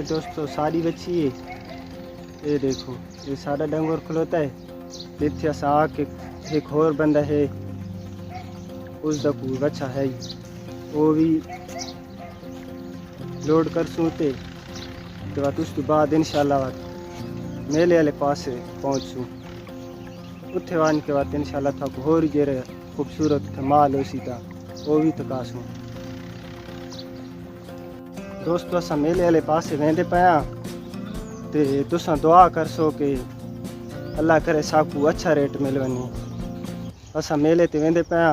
ये दोस्तों सारी बच्ची है, ये देखो ये सारा डंगोर खलोता है। इतने अस आके एक और बंदा है उसका कोई बच्चा है वो भी लोड कर सूते तो उसके बाद इंशाल्लाह मेले वाले पास पहुँचूँ उत्थे आने के बाद इंशाल्लाह था होर जेरे खूबसूरत माल उसी का वो भी तकासूँ। दोस्तों असा मेले वाले पास वेंदे पाया ते तुसा दुआ कर सो कि अल्लाह करे साकू अच्छा रेट मिल वने। असा मेले ते वेंदे पाया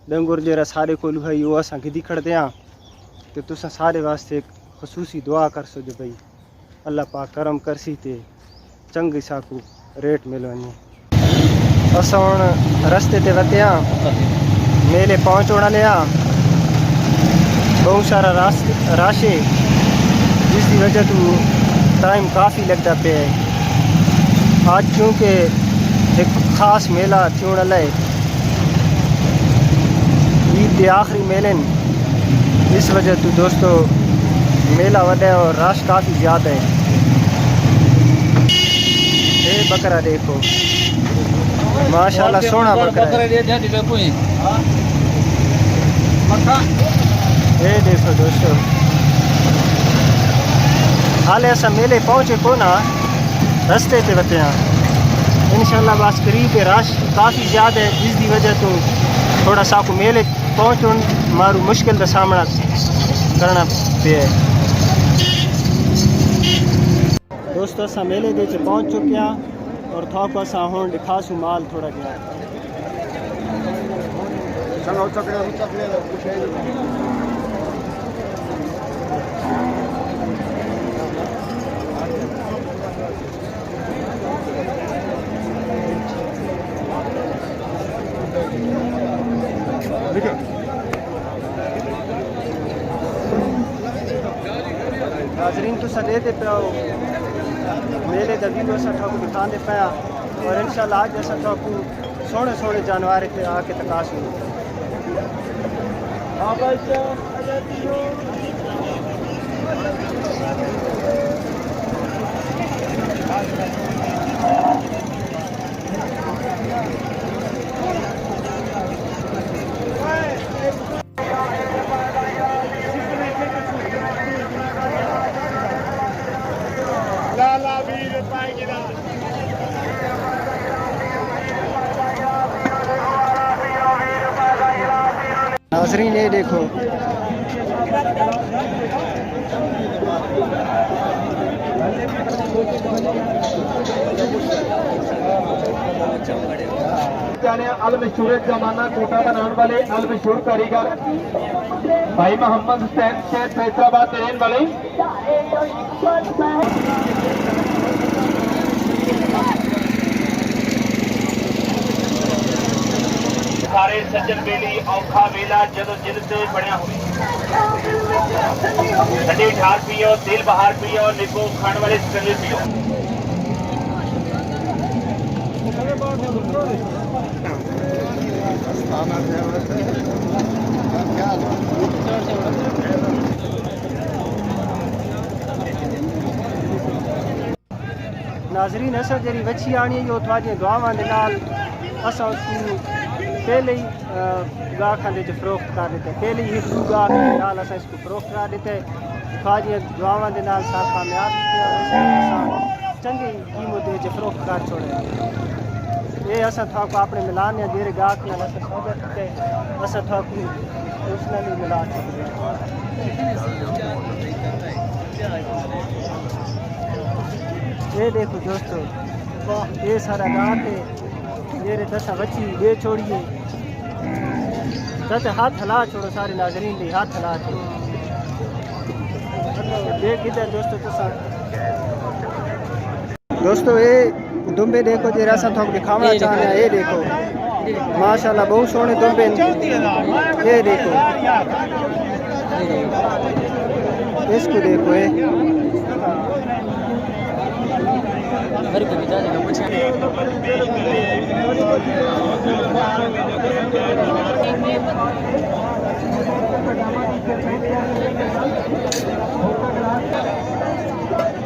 डंगुर जेरा सारे कोल भाई वो असा गिदी खड़ दियां ते तुसा सारे वास्ते एक खसूसी दुआ कर सो जो भाई अल्लाह पाक करम करसी ते चंगी साकू रेट मिल वने। असा हुण रस्ते ते वधिया मेले पहुंचण लिया बहुत सारा रश है जिसकी वजह तो टाइम काफ़ी लगता पे है। आज क्योंकि एक ख़ास मेला थियण वाला है ईद के आखिरी मेले इस वजह तो दोस्तों मेला वड्डा है और रश काफ़ी ज़्यादा है। ये बकरा देखो माशाल्लाह सोना बकरा है। ये देखो दोस्तों हाले असा मेले पहुँचे को ना रस्ते पे बते हैं इंशाल्लाह बस करीब रश काफ़ी ज़्यादा है जिसकी वजह तो थोड़ा सा को मेले पहुँचो मारू मुश्किल का सामना करना पे है। दोस्तों असा मेले दे पहुँच चुके हैं और थोड़ा असा हूँ दिखासू माल थोड़ा गया नाज़रीन तो सदेते पे मेले का व्यू असा ठाकू दिखाने पाया और इंशाल्लाह आज असा ठाकू सोने सोने जानवर थे आके तकासू। नाज़रीन ये देखो अल मशहूर जमाना कोटा बनाने वाले अल मशहूर कारीगर भाई मोहम्मद हुसैन शेख फैसलाबाद के रहने वाले सारे सज्जन बेली औखा वेला जदों जिद से बनया हुई ठंडी ठार पियो दिल बहार पियो निको खाने वाले सकले पियो। नाज़रीन असा जी वच्छी आनी है थोड़ी दुआवां दे नाल असा उसको पहले ही गाह खाने च फरोख्त कर देते पहले ही एक गाह के नाल असा इसको फरोख्त कर देते थोड़ी दुआवां दे नाल साथ कामयाब चंगी कीमत च फरोख्त कर छोड़े। ये असा थोड़ा अपने मिलाने जेरे गाह के नाल असा सौदा करते असा थोड़ा उसने भी मिला सकते। ये देखो दोस्तों ये सारा गाह के जेरे दसा बच्ची ये छोड़िए चाचा हाथ हला छोड़ो सारे नाज़रीन दे हाथ हला छोड़ो ये किधर दोस्तों ये दुम्बे देखो जेरा सा थोक दिखाना चाहना है। ये देखो माशाल्लाह बहुत सोने दुम्बे ये देखो इसको देखो ये